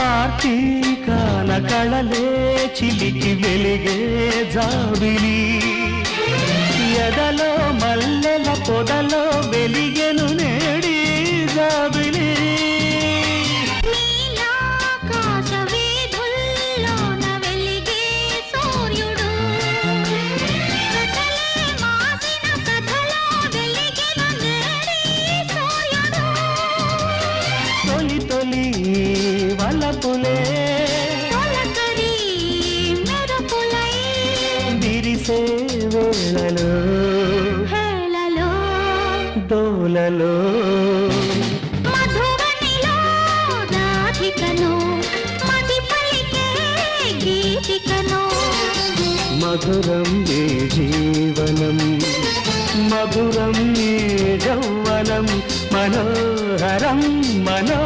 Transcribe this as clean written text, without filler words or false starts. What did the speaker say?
కార్తీకాన కళలే చిలికి వెలిగే జాబిలి ఎదలో మల్లెల పొదలో వెలిగెను నేడి జాబిలి తొలి తొలి వలపులే విరిసే వేళలో దోలలో మధువనిలో రాధికను మది పలికే గీతికను మధురం ఏ జీవనం మధురం ఏ యౌవనం మనోహరం మనో